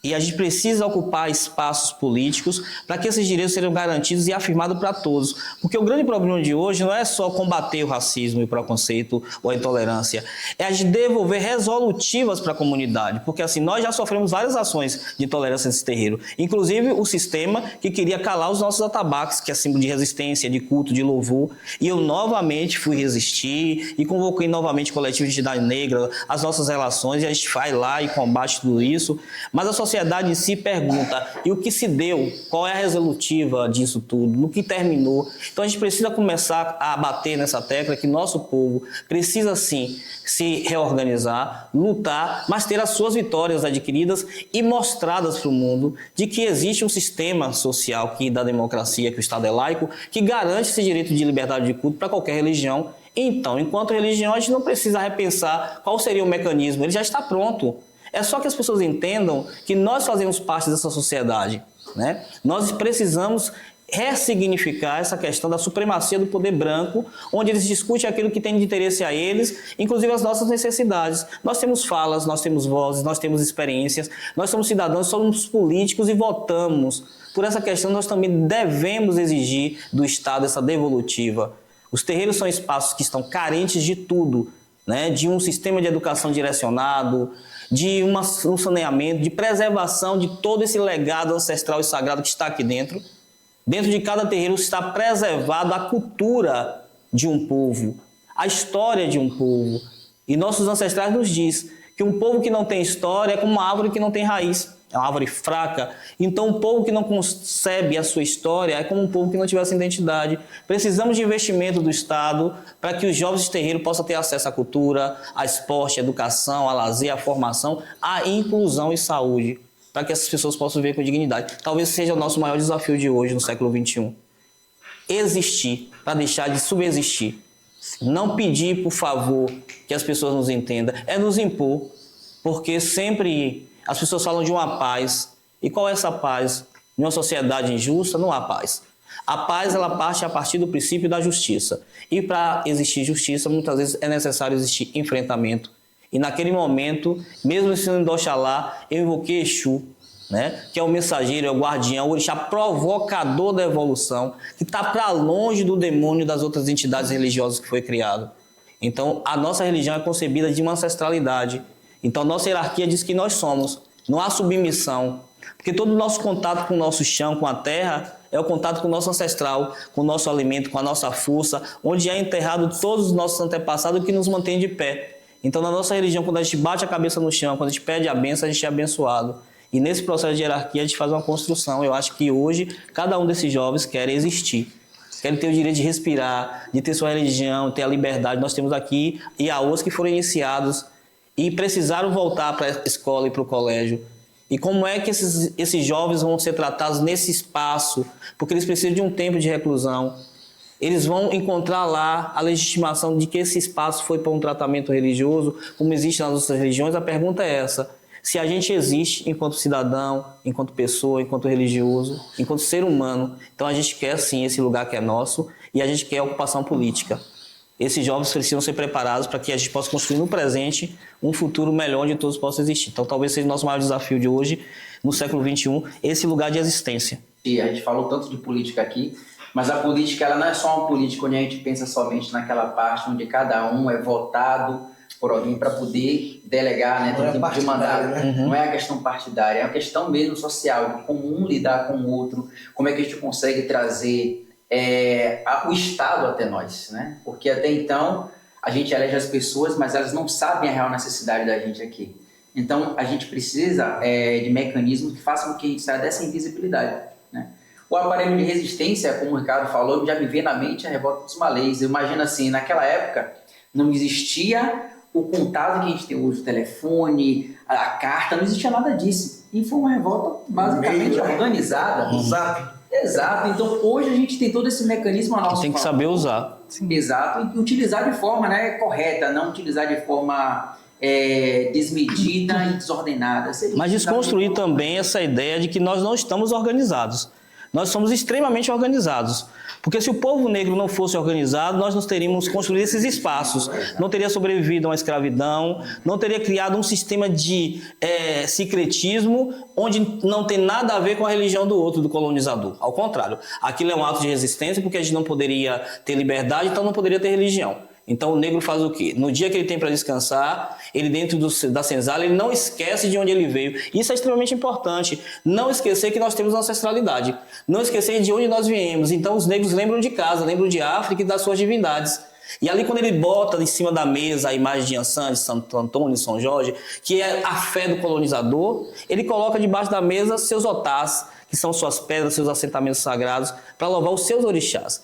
E a gente precisa ocupar espaços políticos para que esses direitos sejam garantidos e afirmados para todos. Porque o grande problema de hoje não é só combater o racismo e o preconceito ou a intolerância, é a gente devolver resolutivas para a comunidade. Porque assim, nós já sofremos várias ações de intolerância nesse terreiro. Inclusive o sistema que queria calar os nossos atabaques, que é símbolo de resistência, de culto, de louvor. E eu novamente fui resistir e convoquei novamente coletivos de identidade negra, as nossas relações, e a gente vai lá e combate tudo isso. Mas a sociedade em si pergunta, e o que se deu? Qual é a resolutiva disso tudo? No que terminou? Então a gente precisa começar a bater nessa tecla que nosso povo precisa sim se reorganizar, lutar, mas ter as suas vitórias adquiridas e mostradas para o mundo de que existe um sistema social que da democracia, que o Estado é laico, que garante esse direito de liberdade de culto para qualquer religião. Então, enquanto religião, a gente não precisa repensar qual seria o mecanismo, ele já está pronto. É só que as pessoas entendam que nós fazemos parte dessa sociedade, né? Nós precisamos ressignificar essa questão da supremacia do poder branco, onde eles discutem aquilo que tem de interesse a eles, inclusive as nossas necessidades. Nós temos falas, nós temos vozes, nós temos experiências, nós somos cidadãos, somos políticos e votamos. Por essa questão, nós também devemos exigir do Estado essa devolutiva. Os terreiros são espaços que estão carentes de tudo, né? De um sistema de educação direcionado, de um saneamento, de preservação de todo esse legado ancestral e sagrado que está aqui dentro. Dentro de cada terreiro está preservado a cultura de um povo, a história de um povo. E nossos ancestrais nos diz que um povo que não tem história é como uma árvore que não tem raiz, é uma árvore fraca. Então, um povo que não concebe a sua história é como um povo que não tivesse identidade. Precisamos de investimento do Estado para que os jovens de terreiro possam ter acesso à cultura, a esporte, à educação, a lazer, à formação, à inclusão e saúde, para que essas pessoas possam viver com dignidade. Talvez seja o nosso maior desafio de hoje, no século XXI. Existir, para deixar de subsistir. Não pedir, por favor, que as pessoas nos entendam, é nos impor, porque sempre as pessoas falam de uma paz. E qual é essa paz? Em uma sociedade injusta, não há paz. A paz, ela parte a partir do princípio da justiça. E para existir justiça, muitas vezes é necessário existir enfrentamento. E naquele momento, mesmo sendo Oxalá, eu invoquei Exu, né? Que é o mensageiro, é o guardião, o orixá provocador da evolução, que está para longe do demônio das outras entidades religiosas que foi criado. Então, a nossa religião é concebida de uma ancestralidade. Então, nossa hierarquia diz que nós somos. Não há submissão. Porque todo o nosso contato com o nosso chão, com a terra, é o contato com o nosso ancestral, com o nosso alimento, com a nossa força, onde é enterrado todos os nossos antepassados que nos mantém de pé. Então, na nossa religião, quando a gente bate a cabeça no chão, quando a gente pede a bênção, a gente é abençoado. E nesse processo de hierarquia, a gente faz uma construção. Eu acho que hoje, cada um desses jovens quer existir. Querem ter o direito de respirar, de ter sua religião, ter a liberdade. Nós temos aqui IAOs que foram iniciados e precisaram voltar para a escola e para o colégio. E como é que esses jovens vão ser tratados nesse espaço? Porque eles precisam de um tempo de reclusão. Eles vão encontrar lá a legitimação de que esse espaço foi para um tratamento religioso, como existe nas outras religiões. A pergunta é essa: se a gente existe enquanto cidadão, enquanto pessoa, enquanto religioso, enquanto ser humano, então a gente quer sim esse lugar que é nosso e a gente quer a ocupação política. Esses jovens precisam ser preparados para que a gente possa construir no presente um futuro melhor onde todos possam existir. Então talvez seja o nosso maior desafio de hoje, no século XXI, esse lugar de existência. E a gente falou tanto de política aqui, mas a política ela não é só uma política onde a gente pensa somente naquela parte onde cada um é votado por alguém para poder delegar, né, ter tempo de mandar. Né? Não é a questão partidária, é a questão mesmo social, de como um lidar com o outro, como é que a gente consegue trazer o Estado até nós, né? Porque até então a gente elege as pessoas, mas elas não sabem a real necessidade da gente aqui. Então a gente precisa de mecanismos que façam com que a gente saia dessa invisibilidade, né? O aparelho de resistência, como o Ricardo falou, já me vem na mente a revolta dos malês. Eu imagino assim, naquela época não existia o contato que a gente tem hoje, o telefone, a carta, não existia nada disso. E foi uma revolta basicamente organizada. O Zap. Exato. Então, hoje a gente tem todo esse mecanismo a nosso favor. Tem que saber usar. Sim. Exato. E utilizar de forma, né, correta, não utilizar de forma desmedida e desordenada. Mas desconstruir também essa ideia de que nós não estamos organizados. Nós somos extremamente organizados. Porque se o povo negro não fosse organizado, nós não teríamos construído esses espaços, não teria sobrevivido a uma escravidão, não teria criado um sistema de secretismo onde não tem nada a ver com a religião do outro, do colonizador. Ao contrário, aquilo é um ato de resistência porque a gente não poderia ter liberdade, então não poderia ter religião. Então o negro faz o quê? No dia que ele tem para descansar, ele dentro da senzala, ele não esquece de onde ele veio. Isso é extremamente importante. Não esquecer que nós temos ancestralidade. Não esquecer de onde nós viemos. Então os negros lembram de casa, lembram de África e das suas divindades. E ali quando ele bota em cima da mesa a imagem de Iansã, de Santo Antônio, de São Jorge, que é a fé do colonizador, ele coloca debaixo da mesa seus otás, que são suas pedras, seus assentamentos sagrados, para louvar os seus orixás.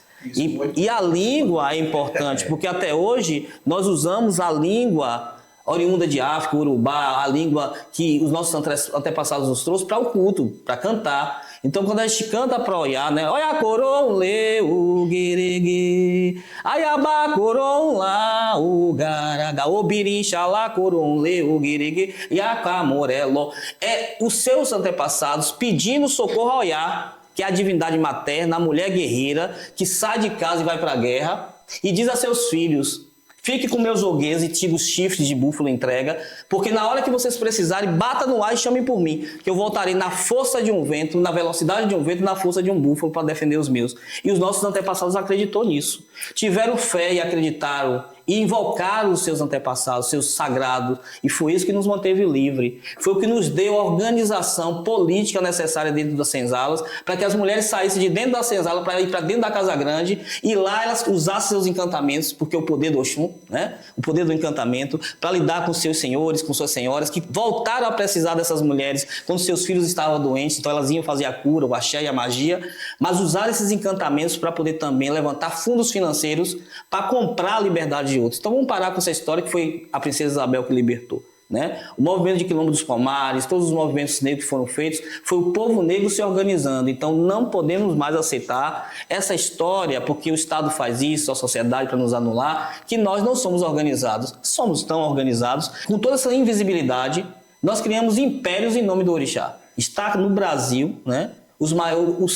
E a língua é importante, porque até hoje nós usamos a língua oriunda de África, Urubá, a língua que os nossos antepassados nos trouxeram para o culto, para cantar. Então quando a gente canta para olhar, né? Olha coron le o gueregue, ayaba coron lá o garaga, o birincha lá coron le o gueregue, e a camorelo. É os seus antepassados pedindo socorro a olhar, que é a divindade materna, a mulher guerreira, que sai de casa e vai para a guerra, e diz a seus filhos: fique com meus oguês e tira os chifres de búfalo entrega, porque na hora que vocês precisarem, bata no ar e chamem por mim, que eu voltarei na força de um vento, na velocidade de um vento e na força de um búfalo para defender os meus. E os nossos antepassados acreditou nisso. Tiveram fé e acreditaram, e invocaram os seus antepassados, seus sagrados, e foi isso que nos manteve livre. Foi o que nos deu a organização política necessária dentro das senzalas, para que as mulheres saíssem de dentro da senzala para ir para dentro da Casa Grande, e lá elas usassem seus encantamentos, porque o poder do Oxum, né? O poder do encantamento, para lidar com seus senhores, com suas senhoras, que voltaram a precisar dessas mulheres quando seus filhos estavam doentes, então elas iam fazer a cura, o axé e a magia, mas usaram esses encantamentos para poder também levantar fundos financeiros para comprar a liberdade de outros. Então vamos parar com essa história que foi a princesa Isabel que libertou, né? O movimento de Quilombo dos Palmares, todos os movimentos negros que foram feitos, foi o povo negro se organizando. Então não podemos mais aceitar essa história, porque o Estado faz isso, a sociedade, para nos anular, que nós não somos organizados. Somos tão organizados, com toda essa invisibilidade, nós criamos impérios em nome do orixá. Está no Brasil, né?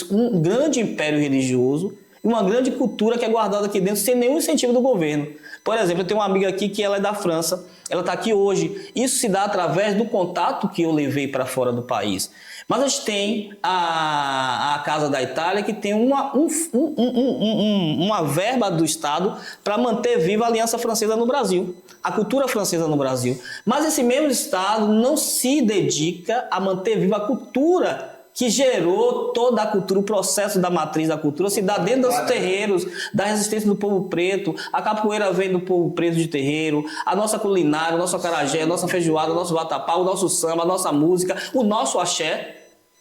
Um grande império religioso e uma grande cultura que é guardada aqui dentro sem nenhum incentivo do governo. Por exemplo, eu tenho uma amiga aqui que ela é da França, ela está aqui hoje. Isso se dá através do contato que eu levei para fora do país. Mas a gente tem a Casa da Itália, que tem uma verba do Estado para manter viva a Aliança Francesa no Brasil, a cultura francesa no Brasil. Mas esse mesmo Estado não se dedica a manter viva a cultura que gerou toda a cultura, o processo da matriz da cultura se dá dentro dos terreiros, da resistência do povo preto. A capoeira vem do povo preto de terreiro, a nossa culinária, o nosso acarajé, a nossa feijoada, o nosso vatapá, o nosso samba, a nossa música, o nosso axé.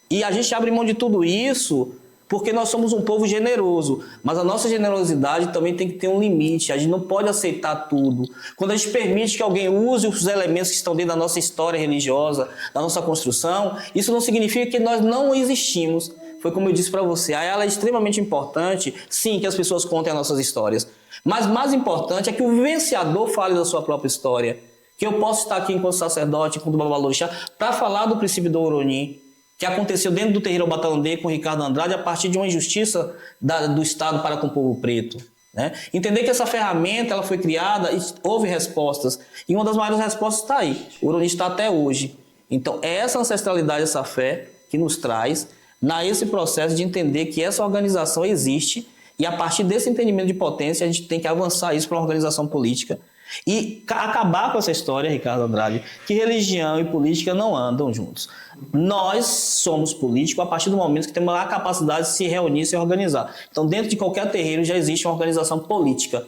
E a gente abre mão de tudo isso porque nós somos um povo generoso, mas a nossa generosidade também tem que ter um limite. A gente não pode aceitar tudo. Quando a gente permite que alguém use os elementos que estão dentro da nossa história religiosa, da nossa construção, isso não significa que nós não existimos. Foi como eu disse para você, ela é extremamente importante, sim, que as pessoas contem as nossas histórias. Mas mais importante é que o vivenciador fale da sua própria história. Que eu possa estar aqui enquanto sacerdote, enquanto babalorixá, para falar do princípio do Oronim, que aconteceu dentro do terreiro Batalondê com Ricardo Andrade a partir de uma injustiça do Estado para com o povo preto. Né? Entender que essa ferramenta ela foi criada e houve respostas. E uma das maiores respostas está aí. O Oronim está até hoje. Então, é essa ancestralidade, essa fé que nos traz nesse processo de entender que essa organização existe e a partir desse entendimento de potência a gente tem que avançar isso para uma organização política e acabar com essa história, Ricardo Andrade, que religião e política não andam juntos. Nós somos políticos a partir do momento que temos a capacidade de se reunir e se organizar. Então, dentro de qualquer terreiro já existe uma organização política.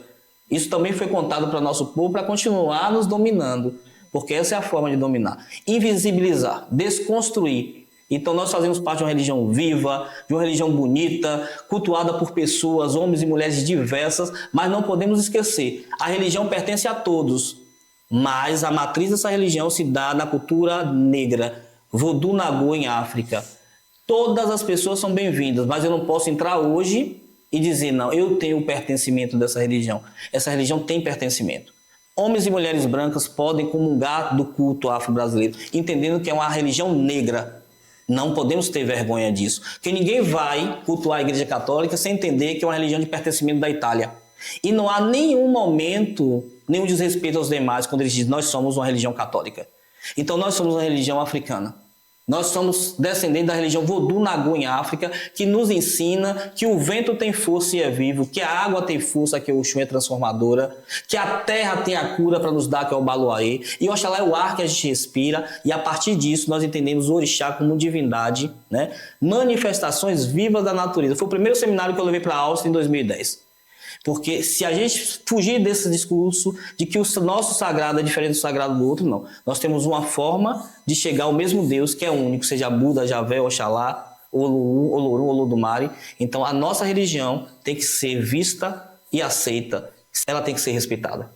Isso também foi contado para o nosso povo para continuar nos dominando, porque essa é a forma de dominar. Invisibilizar, desconstruir. Então, nós fazemos parte de uma religião viva, de uma religião bonita, cultuada por pessoas, homens e mulheres diversas, mas não podemos esquecer, a religião pertence a todos, mas a matriz dessa religião se dá na cultura negra, Vodou Nagô em África. Todas as pessoas são bem-vindas, mas eu não posso entrar hoje e dizer, não, eu tenho o pertencimento dessa religião. Essa religião tem pertencimento. Homens e mulheres brancas podem comungar do culto afro-brasileiro, entendendo que é uma religião negra. Não podemos ter vergonha disso. Porque ninguém vai cultuar a Igreja Católica sem entender que é uma religião de pertencimento da Itália. E não há nenhum momento, nenhum desrespeito aos demais quando eles dizem nós somos uma religião católica. Então nós somos uma religião africana. Nós somos descendentes da religião Vodou Nagô em África, que nos ensina que o vento tem força e é vivo, que a água tem força, que o Oxum é transformadora, que a terra tem a cura para nos dar, que é o Baluaê, e Oxalá é o ar que a gente respira, e a partir disso nós entendemos o orixá como divindade, né? Manifestações vivas da natureza. Foi o primeiro seminário que eu levei para a Áustria em 2010. Porque se a gente fugir desse discurso de que o nosso sagrado é diferente do sagrado do outro, não. Nós temos uma forma de chegar ao mesmo Deus, que é único, seja Buda, Javé, Oxalá, Olorum, Olodumare. Então a nossa religião tem que ser vista e aceita. Ela tem que ser respeitada.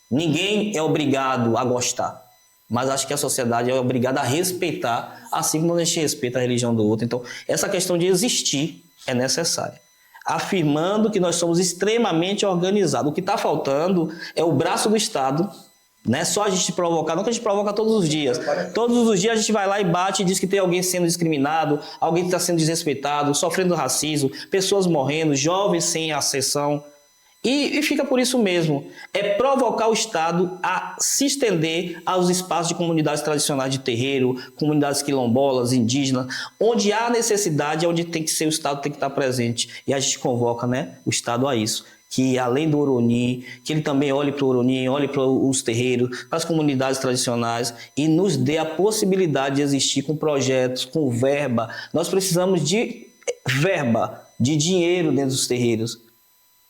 Ninguém é obrigado a gostar, mas acho que a sociedade é obrigada a respeitar, assim como a gente respeita a religião do outro. Então essa questão de existir é necessária, afirmando que nós somos extremamente organizados. O que está faltando é o braço do Estado, não é só a gente provocar, não que a gente provoca todos os dias. Todos os dias a gente vai lá e bate e diz que tem alguém sendo discriminado, alguém que está sendo desrespeitado, sofrendo racismo, pessoas morrendo, jovens sem acessão. E fica por isso mesmo. É provocar o Estado a se estender aos espaços de comunidades tradicionais de terreiro, comunidades quilombolas, indígenas, onde há necessidade, onde tem que ser o Estado, tem que estar presente. E a gente convoca, né, o Estado a isso. Que além do Oroni, que ele também olhe para o Oroni, olhe para os terreiros, para as comunidades tradicionais e nos dê a possibilidade de existir com projetos, com verba. Nós precisamos de verba, de dinheiro dentro dos terreiros,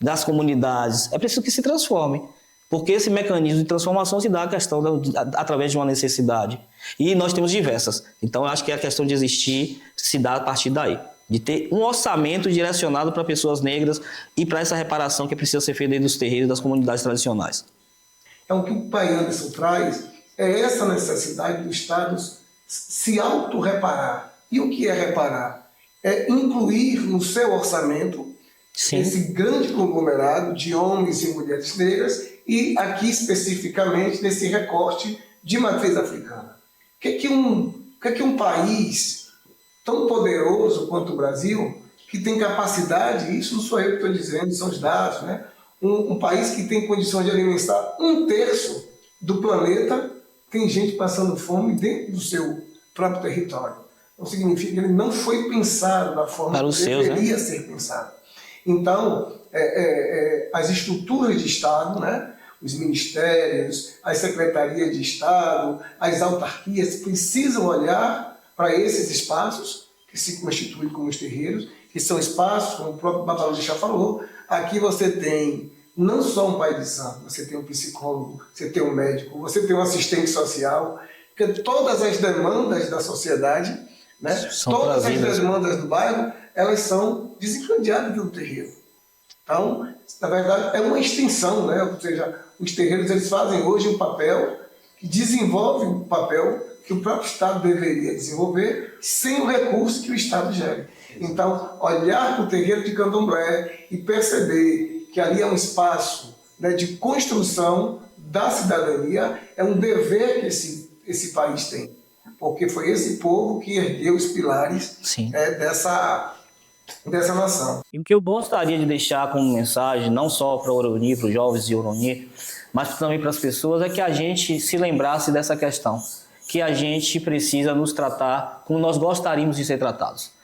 das comunidades. É preciso que se transforme, porque esse mecanismo de transformação se dá a questão através de uma necessidade. E nós temos diversas. Então, eu acho que a questão de existir se dá a partir daí, de ter um orçamento direcionado para pessoas negras e para essa reparação que precisa ser feita dentro dos terreiros das comunidades tradicionais. É o que o pai Anderson traz, é essa necessidade do Estado se auto-reparar. E o que é reparar? É incluir no seu orçamento Sim. esse grande conglomerado de homens e mulheres negras e aqui especificamente nesse recorte de matriz africana. O que é que um país tão poderoso quanto o Brasil, que tem capacidade, isso não sou eu que estou dizendo, são os dados, né? Um país que tem condições de alimentar 1/3 do planeta, tem gente passando fome dentro do seu próprio território. Não significa que ele não foi pensado da forma que deveria ser pensado. Então, as estruturas de Estado, né, os ministérios, as secretarias de Estado, as autarquias precisam olhar para esses espaços que se constituem como os terreiros, que são espaços, como o próprio Babalu já falou, aqui você tem não só um pai de santo, você tem um psicólogo, você tem um médico, você tem um assistente social, porque todas as demandas da sociedade, né, todas as demandas do bairro, elas são desencadeadas pelo terreiro. Então, na verdade, é uma extensão, né? Ou seja, os terreiros eles fazem hoje um papel que desenvolve um papel que o próprio Estado deveria desenvolver sem o recurso que o Estado gere. Então, olhar para o terreiro de Candomblé e perceber que ali é um espaço, né, de construção da cidadania é um dever que esse país tem. Porque foi esse povo que ergueu os pilares dessa nação. E o que eu gostaria de deixar como mensagem, não só para o Oroni, para os jovens de Oroni, mas também para as pessoas, é que a gente se lembrasse dessa questão, que a gente precisa nos tratar como nós gostaríamos de ser tratados.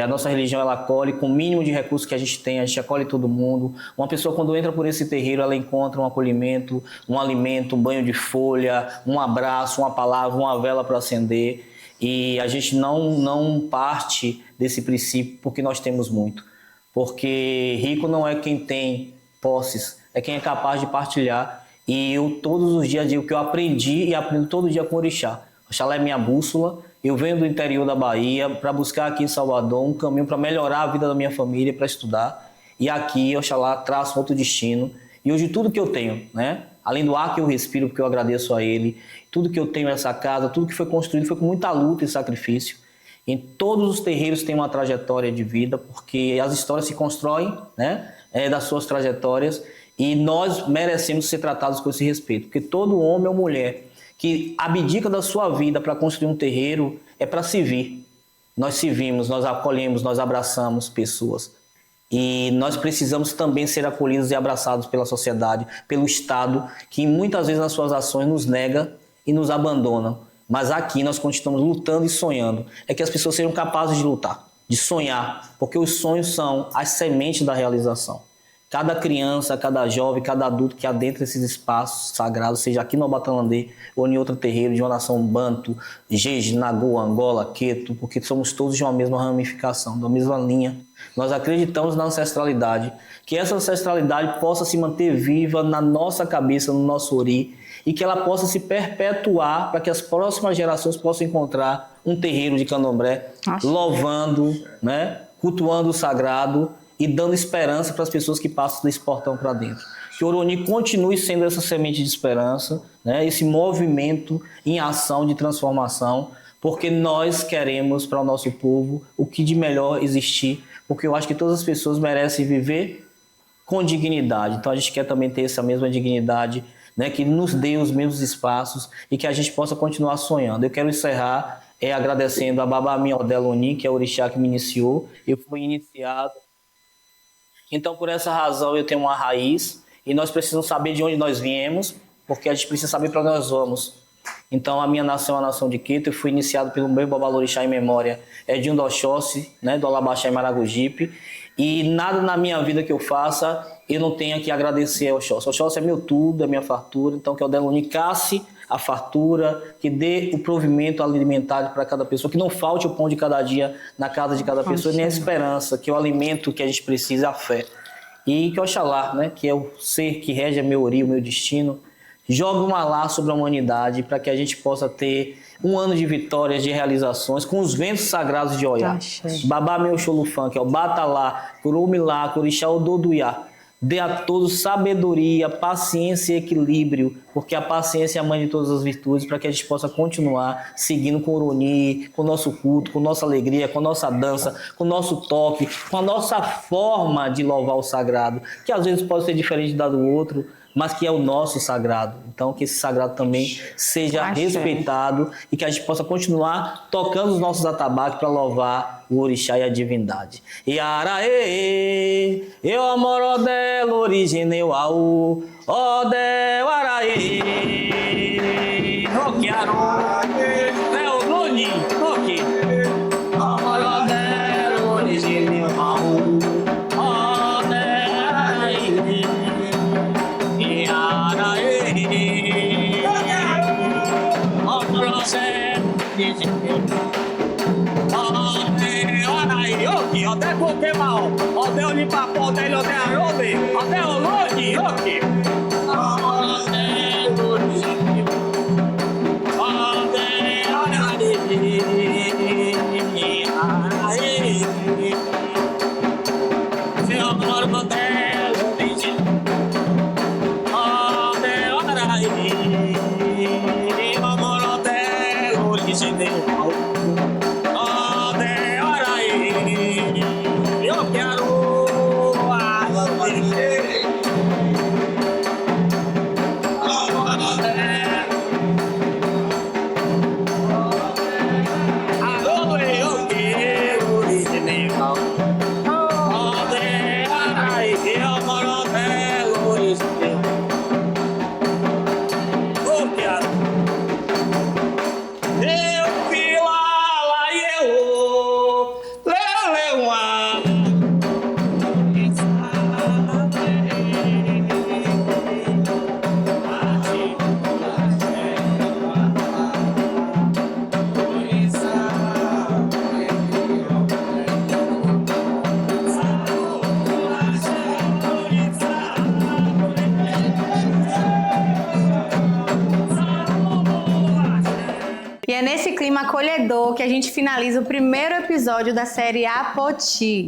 A nossa religião, ela acolhe com o mínimo de recursos que a gente tem, a gente acolhe todo mundo. Uma pessoa, quando entra por esse terreiro, ela encontra um acolhimento, um alimento, um banho de folha, um abraço, uma palavra, uma vela para acender. E a gente não parte desse princípio porque nós temos muito. Porque rico não é quem tem posses, é quem é capaz de partilhar. E eu todos os dias digo que eu aprendi e aprendo todo dia com o orixá. Oxalá é minha bússola. Eu venho do interior da Bahia para buscar aqui em Salvador um caminho para melhorar a vida da minha família, para estudar. E aqui, Oxalá, traço outro destino. E hoje tudo que eu tenho, né? Além do ar que eu respiro, porque eu agradeço a ele, tudo que eu tenho nessa casa, tudo que foi construído foi com muita luta e sacrifício. Em todos os terreiros tem uma trajetória de vida, porque as histórias se constroem, né? Das suas trajetórias, e nós merecemos ser tratados com esse respeito, porque todo homem ou mulher que abdica da sua vida para construir um terreiro é para servir. nós servimos, nós acolhemos, nós abraçamos pessoas. E nós precisamos também ser acolhidos e abraçados pela sociedade, pelo Estado, que muitas vezes nas suas ações nos nega e nos abandona. Mas aqui nós continuamos lutando e sonhando. É que as pessoas sejam capazes de lutar, de sonhar, porque os sonhos são as sementes da realização. Cada criança, cada jovem, cada adulto que adentra esses espaços sagrados, seja aqui no Abatalandê ou em outro terreiro de uma nação banto, Jeje, Nagô, Angola, Queto, porque somos todos de uma mesma ramificação, da mesma linha. Nós acreditamos na ancestralidade, que essa ancestralidade possa se manter viva na nossa cabeça, no nosso ori, e que ela possa se perpetuar para que as próximas gerações possam encontrar um terreiro de candomblé, louvando, né, cultuando o sagrado, e dando esperança para as pessoas que passam desse portão para dentro. Que o Oroni continue sendo essa semente de esperança, né? Esse movimento em ação de transformação, porque nós queremos para o nosso povo o que de melhor existir, porque eu acho que todas as pessoas merecem viver com dignidade. Então a gente quer também ter essa mesma dignidade, né? Que nos dê os mesmos espaços e que a gente possa continuar sonhando. Eu quero encerrar agradecendo a Babá Miodé-Loni, que é o orixá que me iniciou. Eu fui iniciado. Então, por essa razão, eu tenho uma raiz e nós precisamos saber de onde nós viemos, porque a gente precisa saber para onde nós vamos. Então, a minha nação é a nação de Queto. Eu fui iniciado pelo meu babalorixá em memória, de um do Oxóssi, né, do Alabaxá em Maragogipe. E nada na minha vida que eu faça, eu não tenho que agradecer ao Oxóssi. O Oxóssi é meu tudo, é minha fartura. Então, que o Deloni casse a fartura, que dê o provimento alimentar para cada pessoa, que não falte o pão de cada dia na casa de cada pessoa, nem a esperança, que o alimento que a gente precisa é a fé. E que Oxalá, né, que é o ser que rege meu ori, o meu destino, joga um alá sobre a humanidade para que a gente possa ter um ano de vitórias, de realizações, com os ventos sagrados de Oiá. Babá meu Xolufã, que é o Batalá, Curumilá, Curixá, Ododuyá. Dê a todos sabedoria, paciência e equilíbrio, porque a paciência é a mãe de todas as virtudes, para que a gente possa continuar seguindo com o Oroni, com o nosso culto, com nossa alegria, com a nossa dança, com o nosso toque, com a nossa forma de louvar o sagrado, que às vezes pode ser diferente da do outro, mas que é o nosso sagrado. Então, que esse sagrado também seja respeitado e que a gente possa continuar tocando os nossos atabaques para louvar o orixá e a divindade. Iaraê, eu amoro dela, origem eu au, ode araê, roquearo, é o noni, roque, amoro dela, origem eu au, ode araê. Até porque mal, até o Limpapó, até o Arode, até o Lodi, ok. E é nesse clima acolhedor que a gente finaliza o primeiro episódio da série Apoti.